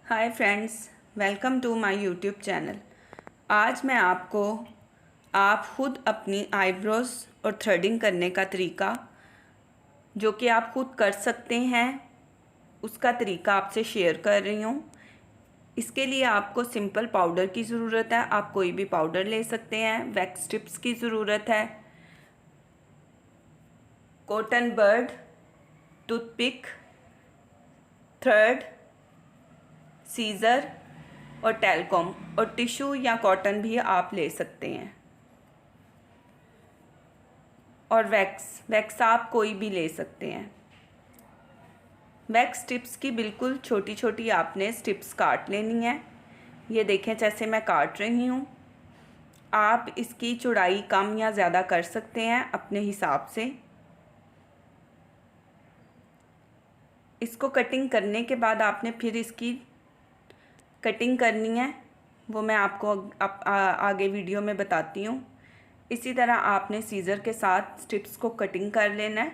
Hi friends, welcome to my YouTube channel. आज मैं आपको आप खुद अपनी आईब्रोज़ और थ्रेडिंग करने का तरीका जो कि आप खुद कर सकते हैं उसका तरीका आपसे शेयर कर रही हूँ। इसके लिए आपको सिंपल पाउडर की ज़रूरत है। आप कोई भी पाउडर ले सकते हैं। वैक्स टिप्स की ज़रूरत है, cotton bud, toothpick, thread, scissor और टेलकॉम, और टिश्यू या कॉटन भी आप ले सकते हैं। और वैक्स आप कोई भी ले सकते हैं। वैक्स स्ट्रिप्स की बिल्कुल छोटी छोटी आपने स्ट्रिप्स काट लेनी है। ये देखें जैसे मैं काट रही हूँ। आप इसकी चौड़ाई कम या ज़्यादा कर सकते हैं अपने हिसाब से। इसको कटिंग करने के बाद आपने फिर इसकी कटिंग करनी है, वो मैं आपको आगे वीडियो में बताती हूँ। इसी तरह आपने सीज़र के साथ स्ट्रिप्स को कटिंग कर लेना है,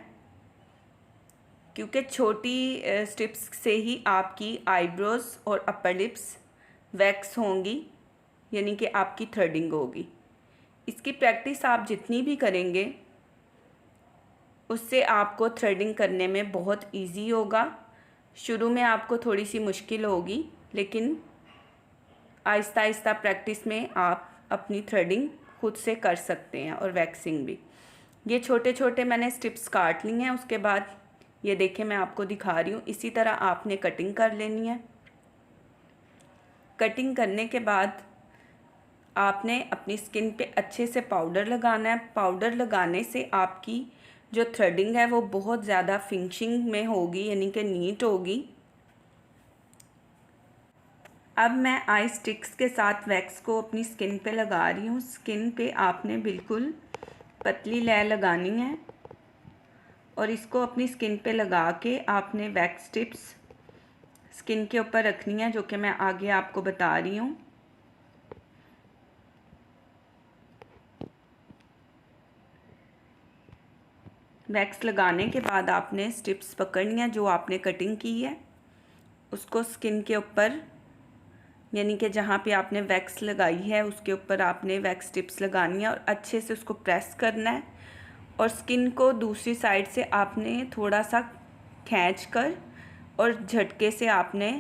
क्योंकि छोटी स्ट्रिप्स से ही आपकी आईब्रोज़ और अपर लिप्स वैक्स होंगी, यानी कि आपकी थ्रेडिंग होगी। इसकी प्रैक्टिस आप जितनी भी करेंगे उससे आपको थ्रेडिंग करने में बहुत इजी होगा। शुरू में आपको थोड़ी सी मुश्किल होगी, लेकिन आहिस्ता आहिस्ता प्रैक्टिस में आप अपनी थ्रेडिंग खुद से कर सकते हैं और वैक्सिंग भी। ये छोटे छोटे मैंने स्ट्रिप्स काट ली हैं। उसके बाद ये देखें मैं आपको दिखा रही हूँ। इसी तरह आपने कटिंग कर लेनी है। कटिंग करने के बाद आपने अपनी स्किन पे अच्छे से पाउडर लगाना है। पाउडर लगाने से आपकी जो थ्रेडिंग है वो बहुत ज़्यादा फिनिशिंग में होगी, यानी कि नीट होगी। अब मैं आई स्टिक्स के साथ वैक्स को अपनी स्किन पे लगा रही हूँ। स्किन पे आपने बिल्कुल पतली लेयर लगानी है और इसको अपनी स्किन पे लगा के आपने वैक्स टिप्स स्किन के ऊपर रखनी है, जो कि मैं आगे आपको बता रही हूँ। वैक्स लगाने के बाद आपने स्टिप्स पकड़नी है जो आपने कटिंग की है, उसको स्किन के ऊपर, यानी कि जहाँ पे आपने वैक्स लगाई है उसके ऊपर आपने वैक्स टिप्स लगानी है और अच्छे से उसको प्रेस करना है। और स्किन को दूसरी साइड से आपने थोड़ा सा खींच कर और झटके से आपने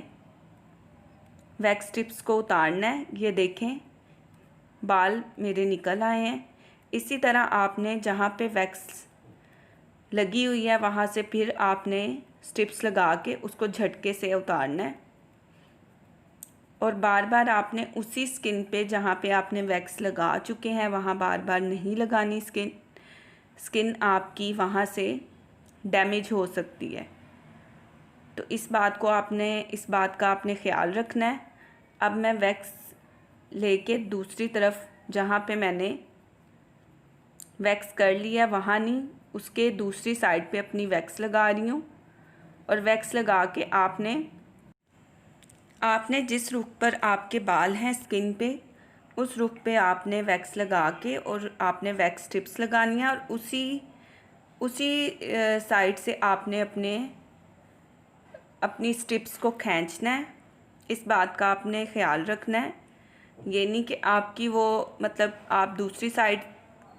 वैक्स टिप्स को उतारना है। ये देखें बाल मेरे निकल आए हैं। इसी तरह आपने जहाँ पे वैक्स लगी हुई है वहाँ से फिर आपने स्टिप्स लगा के उसको झटके से उतारना है। और बार बार आपने उसी स्किन पे जहाँ पे आपने वैक्स लगा चुके हैं वहाँ बार बार नहीं लगानी। स्किन आपकी वहाँ से डैमेज हो सकती है, तो इस बात का आपने ख्याल रखना है। अब मैं वैक्स लेके दूसरी तरफ जहाँ पे मैंने वैक्स कर लिया वहाँ नहीं, उसके दूसरी साइड पे अपनी वैक्स लगा रही हूँ। और वैक्स लगा के आपने जिस रुख पर आपके बाल हैं स्किन पे, उस रुख पे आपने वैक्स लगा के और आपने वैक्स टिप्स लगानी है। और उसी साइड से आपने अपनी स्टिप्स को खींचना है। इस बात का आपने ख्याल रखना है। ये नहीं कि आपकी वो मतलब आप दूसरी साइड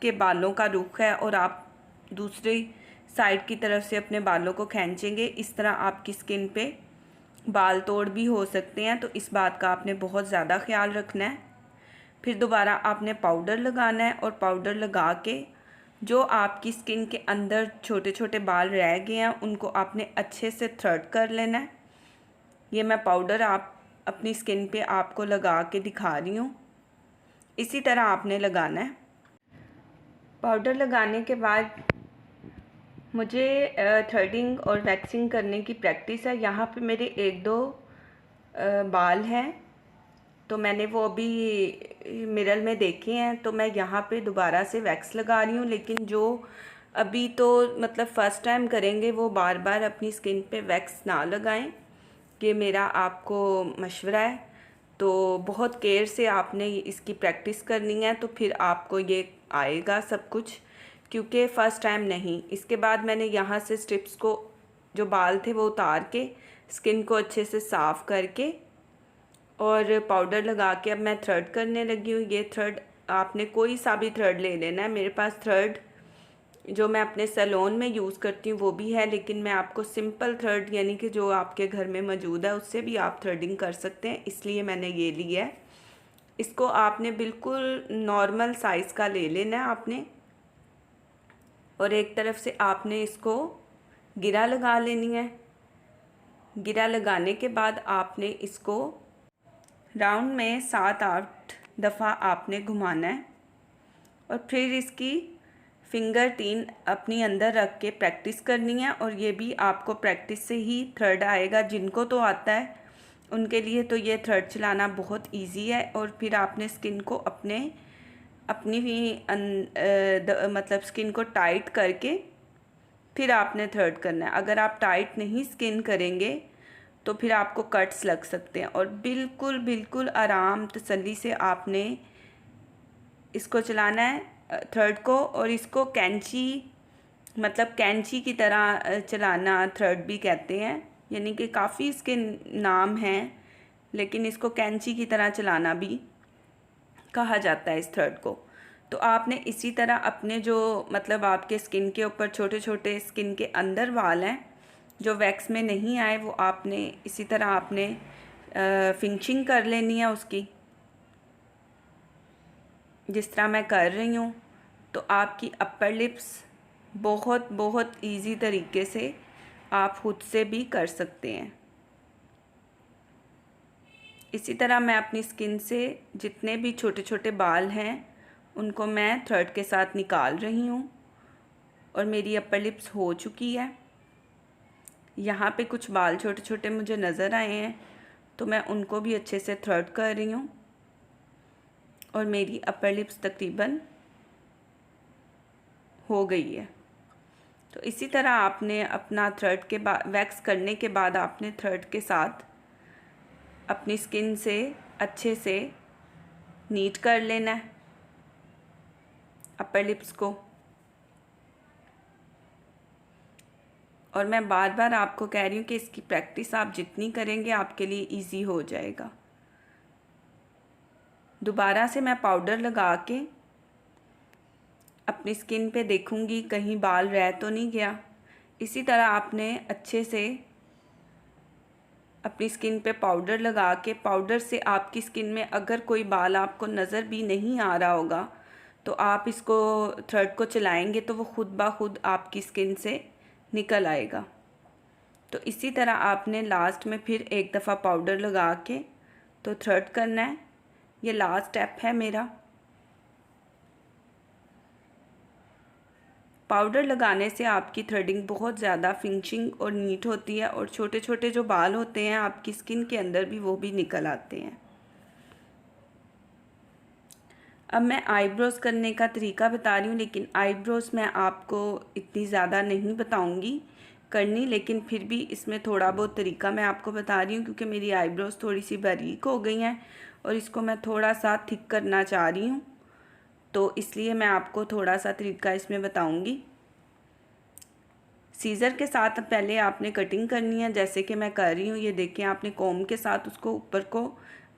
के बालों का रुख है और आप दूसरी साइड की तरफ से अपने बालों को खींचेंगे, इस तरह आपकी स्किन पे बाल तोड़ भी हो सकते हैं। तो इस बात का आपने बहुत ज़्यादा ख्याल रखना है। फिर दोबारा आपने पाउडर लगाना है और पाउडर लगा के जो आपकी स्किन के अंदर छोटे छोटे बाल रह गए हैं उनको आपने अच्छे से थ्रेड कर लेना है। ये मैं पाउडर आप अपनी स्किन पे आपको लगा के दिखा रही हूँ। इसी तरह आपने लगाना है। पाउडर लगाने के बाद मुझे थ्रेडिंग और वैक्सिंग करने की प्रैक्टिस है। यहाँ पे मेरे एक दो बाल हैं, तो मैंने वो अभी मिरर में देखे हैं, तो मैं यहाँ पे दोबारा से वैक्स लगा रही हूँ। लेकिन जो अभी तो मतलब फ़र्स्ट टाइम करेंगे वो बार बार अपनी स्किन पे वैक्स ना लगाएं, ये मेरा आपको मशवरा है। तो बहुत केयर से आपने इसकी प्रैक्टिस करनी है, तो फिर आपको ये आएगा सब कुछ, क्योंकि फ़र्स्ट टाइम नहीं। इसके बाद मैंने यहाँ से स्ट्रिप्स को जो बाल थे वो उतार के स्किन को अच्छे से साफ़ करके और पाउडर लगा के अब मैं थ्रेड करने लगी हूँ। ये थ्रेड आपने कोई सा भी थ्रेड ले लेना है। मेरे पास थ्रेड जो मैं अपने सैलून में यूज़ करती हूँ वो भी है, लेकिन मैं आपको सिंपल थ्रेड यानी कि जो आपके घर में मौजूद है उससे भी आप थ्रेडिंग कर सकते हैं, इसलिए मैंने ये लिया है। इसको आपने बिल्कुल नॉर्मल साइज़ का ले लेना है आपने, और एक तरफ से आपने इसको गिरा लगा लेनी है। गिरा लगाने के बाद आपने इसको राउंड में 7-8 दफ़ा आपने घुमाना है, और फिर इसकी फिंगर 3 अपनी अंदर रख के प्रैक्टिस करनी है। और ये भी आपको प्रैक्टिस से ही थ्रेड आएगा। जिनको तो आता है उनके लिए तो ये थ्रेड चलाना बहुत इजी है। और फिर आपने स्किन को अपनी मतलब स्किन को टाइट करके फिर आपने थ्रेड करना है। अगर आप टाइट नहीं स्किन करेंगे तो फिर आपको कट्स लग सकते हैं। और बिल्कुल बिल्कुल आराम तसल्ली से आपने इसको चलाना है थ्रेड को। और इसको कैंची मतलब कैंची की तरह चलाना थ्रेड भी कहते हैं, यानी कि काफ़ी इसके नाम हैं, लेकिन इसको कैंची की तरह चलाना भी कहा जाता है इस थ्रेड को। तो आपने इसी तरह अपने जो मतलब आपके स्किन के ऊपर छोटे छोटे स्किन के अंदर वाल हैं जो वैक्स में नहीं आए, वो आपने इसी तरह आपने फिनिशिंग कर लेनी है उसकी, जिस तरह मैं कर रही हूँ। तो आपकी अपर लिप्स बहुत बहुत इजी तरीके से आप खुद से भी कर सकते हैं। इसी तरह मैं अपनी स्किन से जितने भी छोटे छोटे बाल हैं उनको मैं थ्रेड के साथ निकाल रही हूँ, और मेरी अपर लिप्स हो चुकी है। यहाँ पे कुछ बाल छोटे छोटे मुझे नज़र आए हैं, तो मैं उनको भी अच्छे से थ्रेड कर रही हूँ, और मेरी अपर लिप्स तकरीबन हो गई है। तो इसी तरह आपने अपना थ्रेड के बाद वैक्स करने के बाद आपने थ्रेड के साथ अपनी स्किन से अच्छे से नीट कर लेना है अपर लिप्स को। और मैं बार बार आपको कह रही हूँ कि इसकी प्रैक्टिस आप जितनी करेंगे आपके लिए इजी हो जाएगा। दोबारा से मैं पाउडर लगा के अपनी स्किन पे देखूँगी कहीं बाल रह तो नहीं गया। इसी तरह आपने अच्छे से अपनी स्किन पे पाउडर लगा के, पाउडर से आपकी स्किन में अगर कोई बाल आपको नज़र भी नहीं आ रहा होगा तो आप इसको थ्रेड को चलाएंगे तो वो खुद ब खुद आपकी स्किन से निकल आएगा। तो इसी तरह आपने लास्ट में फिर एक दफ़ा पाउडर लगा के तो थ्रेड करना है। ये लास्ट स्टेप है मेरा। पाउडर लगाने से आपकी थ्रेडिंग बहुत ज़्यादा फिनिशिंग और नीट होती है, और छोटे छोटे जो बाल होते हैं आपकी स्किन के अंदर भी वो भी निकल आते हैं। अब मैं आईब्रोज़ करने का तरीका बता रही हूँ, लेकिन आईब्रोज़ मैं आपको इतनी ज़्यादा नहीं बताऊँगी करनी, लेकिन फिर भी इसमें थोड़ा बहुत तरीका मैं आपको बता रही हूँ क्योंकि मेरी आईब्रोज़ थोड़ी सी बारीक हो गई हैं और इसको मैं थोड़ा सा थिक करना चाह रही हूँ, तो इसलिए मैं आपको थोड़ा सा तरीका इसमें बताऊँगी। सीज़र के साथ पहले आपने कटिंग करनी है, जैसे कि मैं कर रही हूँ। ये देखें, आपने कॉम के साथ उसको ऊपर को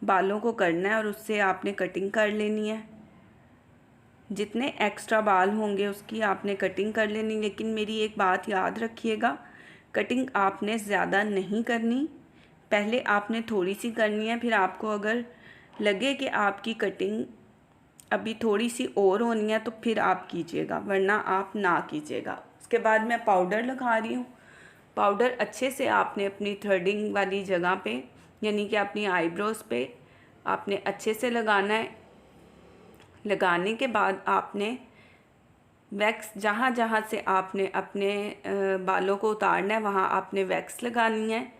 बालों को करना है और उससे आपने कटिंग कर लेनी है। जितने एक्स्ट्रा बाल होंगे उसकी आपने कटिंग कर लेनी। लेकिन मेरी एक बात याद रखिएगा, कटिंग आपने ज़्यादा नहीं करनी, पहले आपने थोड़ी सी करनी है। फिर आपको अगर लगे कि आपकी कटिंग अभी थोड़ी सी और होनी है तो फिर आप कीजिएगा, वरना आप ना कीजिएगा। उसके बाद मैं पाउडर लगा रही हूँ। पाउडर अच्छे से आपने अपनी थ्रेडिंग वाली जगह पे यानी कि अपनी आईब्रोज़ पे आपने अच्छे से लगाना है। लगाने के बाद आपने वैक्स जहाँ जहाँ से आपने अपने बालों को उतारना है वहाँ आपने वैक्स लगानी है।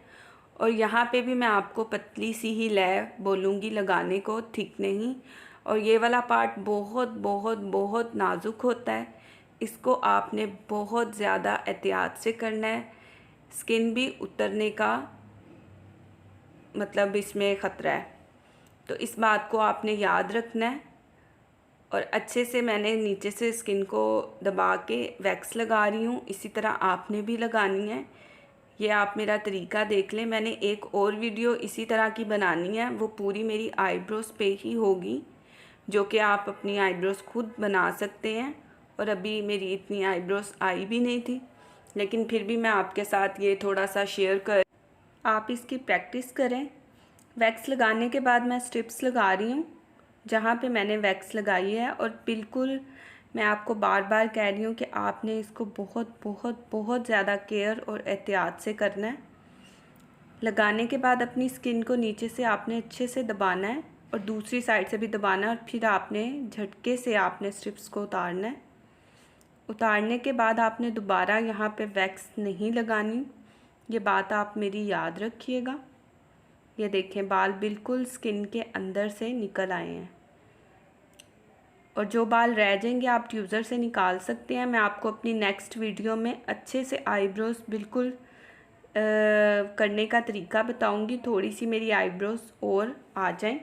और यहाँ पे भी मैं आपको पतली सी ही लय बोलूँगी लगाने को, ठीक नहीं। और ये वाला पार्ट बहुत बहुत बहुत नाजुक होता है, इसको आपने बहुत ज़्यादा एहतियात से करना है। स्किन भी उतरने का मतलब इसमें ख़तरा है, तो इस बात को आपने याद रखना है। और अच्छे से मैंने नीचे से स्किन को दबा के वैक्स लगा रही हूँ, इसी तरह आपने भी लगानी है। ये आप मेरा तरीका देख लें। मैंने एक और वीडियो इसी तरह की बनानी है, वो पूरी मेरी आईब्रोज़ पे ही होगी, जो कि आप अपनी आईब्रोज़ खुद बना सकते हैं। और अभी मेरी इतनी आईब्रोज़ आई भी नहीं थी, लेकिन फिर भी मैं आपके साथ ये थोड़ा सा शेयर कर, आप इसकी प्रैक्टिस करें। वैक्स लगाने के बाद मैं स्ट्रिप्स लगा रही हूँ जहाँ पे मैंने वैक्स लगाई है, और बिल्कुल मैं आपको बार बार कह रही हूँ कि आपने इसको बहुत बहुत बहुत ज़्यादा केयर और एहतियात से करना है। लगाने के बाद अपनी स्किन को नीचे से आपने अच्छे से दबाना है और दूसरी साइड से भी दबाना है, और फिर आपने झटके से आपने स्ट्रिप्स को उतारना है। उतारने के बाद आपने दोबारा यहाँ पे वैक्स नहीं लगानी, ये बात आप मेरी याद रखिएगा। ये देखें, बाल बिल्कुल स्किन के अंदर से निकल आए हैं, और जो बाल रह जाएंगे आप ट्यूज़र से निकाल सकते हैं। मैं आपको अपनी नेक्स्ट वीडियो में अच्छे से आईब्रोज़ बिल्कुल करने का तरीका बताऊंगी, थोड़ी सी मेरी आईब्रोज़ और आ जाएं।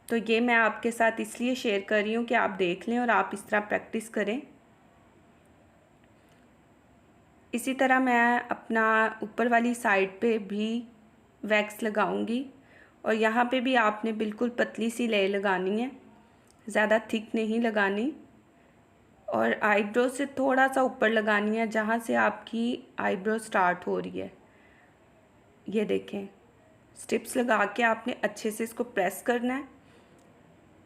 तो ये मैं आपके साथ इसलिए शेयर कर रही हूँ कि आप देख लें और आप इस तरह प्रैक्टिस करें। इसी तरह मैं अपना ऊपर वाली साइड पे भी वैक्स लगाऊंगी, और यहाँ पे भी आपने बिल्कुल पतली सी लेयर लगानी है, ज़्यादा थिक नहीं लगानी, और आईब्रो से थोड़ा सा ऊपर लगानी है जहाँ से आपकी आईब्रो स्टार्ट हो रही है। ये देखें, स्ट्रिप्स लगा के आपने अच्छे से इसको प्रेस करना है।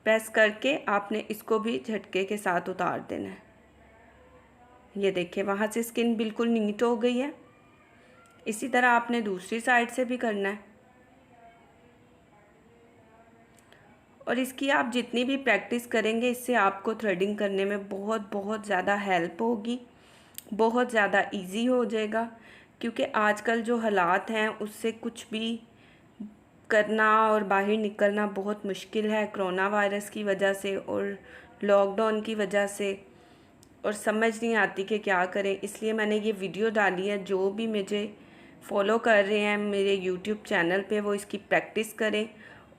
प्रेस करके आपने इसको भी झटके के साथ उतार देना है। ये देखें, वहाँ से स्किन बिल्कुल नीट हो गई है। इसी तरह आपने दूसरी साइड से भी करना है, और इसकी आप जितनी भी प्रैक्टिस करेंगे, इससे आपको थ्रेडिंग करने में बहुत बहुत ज़्यादा हेल्प होगी, बहुत ज़्यादा इजी हो जाएगा। क्योंकि आजकल जो हालात हैं उससे कुछ भी करना और बाहर निकलना बहुत मुश्किल है, कोरोना वायरस की वजह से और लॉकडाउन की वजह से, और समझ नहीं आती कि क्या करें। इसलिए मैंने ये वीडियो डाली है। जो भी मुझे फॉलो कर रहे हैं मेरे यूट्यूब चैनल पे, वो इसकी प्रैक्टिस करें।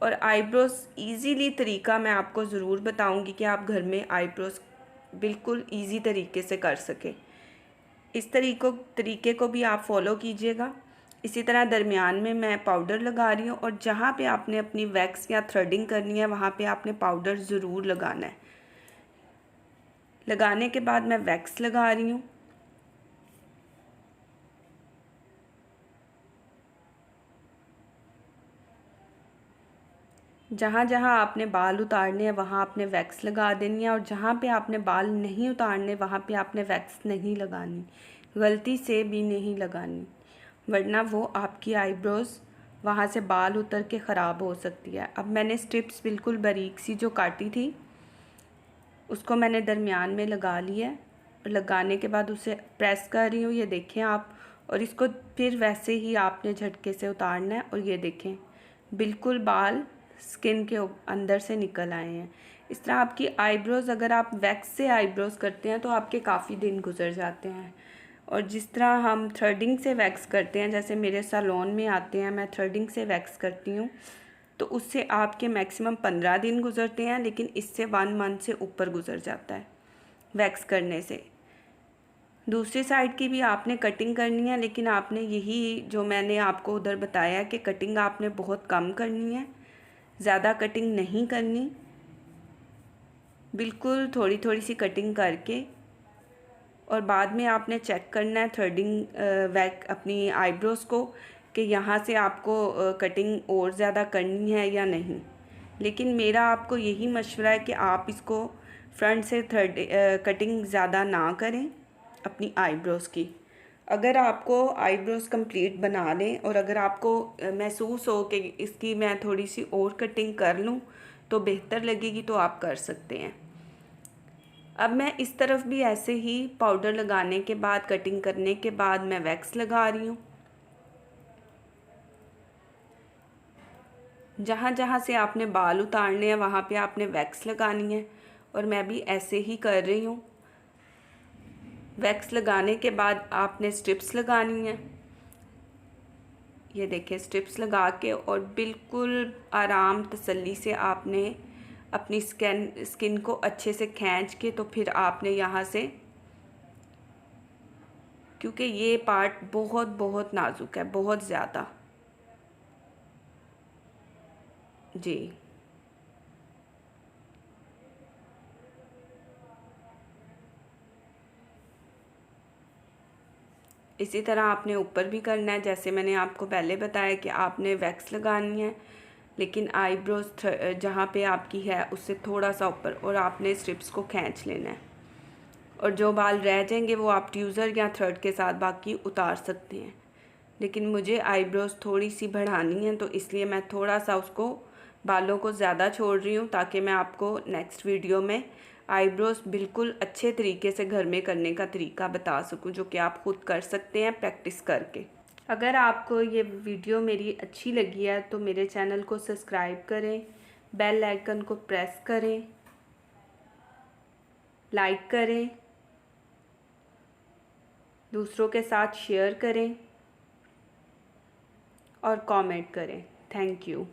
और आईब्रोज़ इजीली तरीका मैं आपको ज़रूर बताऊंगी कि आप घर में आईब्रोज़ बिल्कुल इजी तरीके से कर सकें। इस तरीके को भी आप फॉलो कीजिएगा। इसी तरह दरमियान में मैं पाउडर लगा रही हूँ, और जहाँ पे आपने अपनी वैक्स या थ्रेडिंग करनी है वहाँ पे आपने पाउडर ज़रूर लगाना है। लगाने के बाद मैं वैक्स लगा रही हूँ। जहाँ जहाँ आपने बाल उतारने हैं वहाँ आपने वैक्स लगा देनी है, और जहाँ पे आपने बाल नहीं उतारने वहाँ पे आपने वैक्स नहीं लगानी, गलती से भी नहीं लगानी, वरना वो आपकी आईब्रोज़ वहाँ से बाल उतर के ख़राब हो सकती है। अब मैंने स्ट्रिप्स बिल्कुल बारीक सी जो काटी थी उसको मैंने दरमियान में लगा लिया है, और लगाने के बाद उसे प्रेस कर रही हूँ। ये देखें आप, और इसको फिर वैसे ही आपने झटके से उतारना है, और ये देखें बिल्कुल बाल स्किन के अंदर से निकल आए हैं। इस तरह आपकी आईब्रोज़, अगर आप वैक्स से आईब्रोज़ करते हैं तो आपके काफ़ी दिन गुजर जाते हैं। और जिस तरह हम थ्रेडिंग से वैक्स करते हैं, जैसे मेरे सैलून में आते हैं, मैं थ्रेडिंग से वैक्स करती हूँ, तो उससे आपके मैक्सिमम 15 दिन गुजरते हैं, लेकिन इससे 1 मंथ से ऊपर गुजर जाता है वैक्स करने से। दूसरी साइड की भी आपने कटिंग करनी है, लेकिन आपने यही जो मैंने आपको उधर बताया कि कटिंग आपने बहुत कम करनी है, ज़्यादा कटिंग नहीं करनी, बिल्कुल थोड़ी थोड़ी सी कटिंग करके, और बाद में आपने चेक करना है थ्रेडिंग अपनी आईब्रोज़ को कि यहाँ से आपको कटिंग और ज़्यादा करनी है या नहीं। लेकिन मेरा आपको यही मशवरा है कि आप इसको फ्रंट से कटिंग ज़्यादा ना करें अपनी आईब्रोज़ की। अगर आपको आईब्रोज़ कंप्लीट बना लें, और अगर आपको महसूस हो कि इसकी मैं थोड़ी सी और कटिंग कर लूँ तो बेहतर लगेगी, तो आप कर सकते हैं। अब मैं इस तरफ भी ऐसे ही पाउडर लगाने के बाद, कटिंग करने के बाद मैं वैक्स लगा रही हूँ। जहाँ जहाँ से आपने बाल उतारने हैं वहाँ पे आपने वैक्स लगानी है, और मैं भी ऐसे ही कर रही हूँ। वैक्स लगाने के बाद आपने स्ट्रिप्स लगानी है। ये देखिए, स्ट्रिप्स लगा के और बिल्कुल आराम तसल्ली से आपने अपनी स्किन को अच्छे से खींच के, तो फिर आपने यहाँ से क्योंकि ये पार्ट बहुत बहुत नाजुक है, बहुत ज़्यादा। जी, इसी तरह आपने ऊपर भी करना है। जैसे मैंने आपको पहले बताया कि आपने वैक्स लगानी है, लेकिन आईब्रोज जहाँ पे आपकी है उससे थोड़ा सा ऊपर, और आपने स्ट्रिप्स को खींच लेना है। और जो बाल रह जाएंगे वो आप ट्यूज़र या थ्रेड के साथ बाकी उतार सकते हैं। लेकिन मुझे आईब्रोज थोड़ी सी बढ़ानी है, तो इसलिए मैं थोड़ा सा उसको बालों को ज़्यादा छोड़ रही हूँ, ताकि मैं आपको नेक्स्ट वीडियो में आईब्रोज बिल्कुल अच्छे तरीके से घर में करने का तरीका बता सकूँ, जो कि आप खुद कर सकते हैं प्रैक्टिस करके। अगर आपको ये वीडियो मेरी अच्छी लगी है तो मेरे चैनल को सब्सक्राइब करें, बेल आइकन को प्रेस करें, लाइक करें, दूसरों के साथ शेयर करें और कमेंट करें। Thank you.